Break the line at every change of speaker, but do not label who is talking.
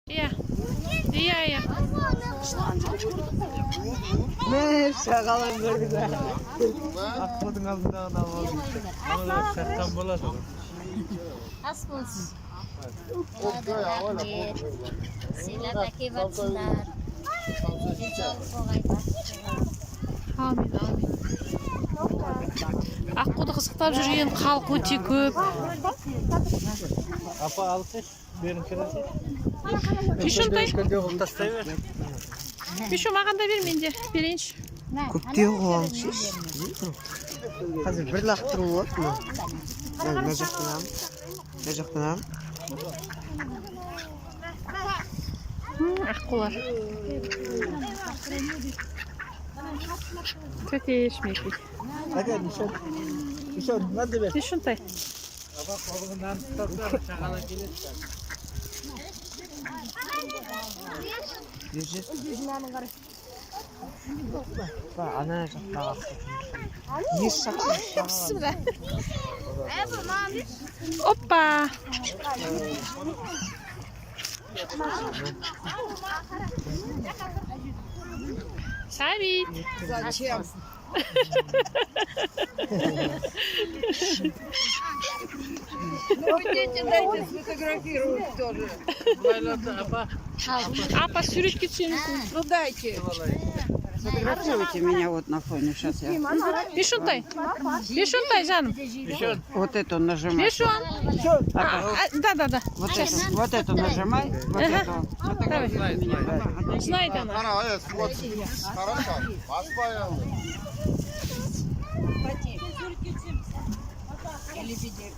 Iya. Iya ya.
Ne şakalar gördük ben.
Akmadın altında adam oldu. Ama sertten bola sonra.
Az bulsun. Sila taki batsınlar.
Amin amin. Аққуды қызықтап жүрген халық өте көп.
Apa alkış. Verin keresi.
Бешонтай.
Taslayı ver.
Бешо маған да бер, мен де берейінші.
Көптеу қуалшыш. Қазір бір лақтыру болады ма? Мына жақтан. Мына жақтан.
Аққулар. Төтеш мекей.
Hadi nişan. Nişan hadi ver.
Бешонтай.
Ama kolundan tutarsan şakala gelir.
Ана жақтаға. Еш жақтан.
Оппа. Сабит.
Зачем? Ну, дети, дайте сфотографировать тоже.
Апа, суретке түсеміз.
Ну, дайте. Сфотографируйте меня вот на фоне. Сейчас я.
Бешонтай. Бешонтай, жаным.
Nişan.
Вот эту нажимай.
Бешон. Да.
Вот эту нажимай. Вот
Ага.
эту. Фотографируй меня.
Знает она.
Хорошо. Баспаем.
Или видео.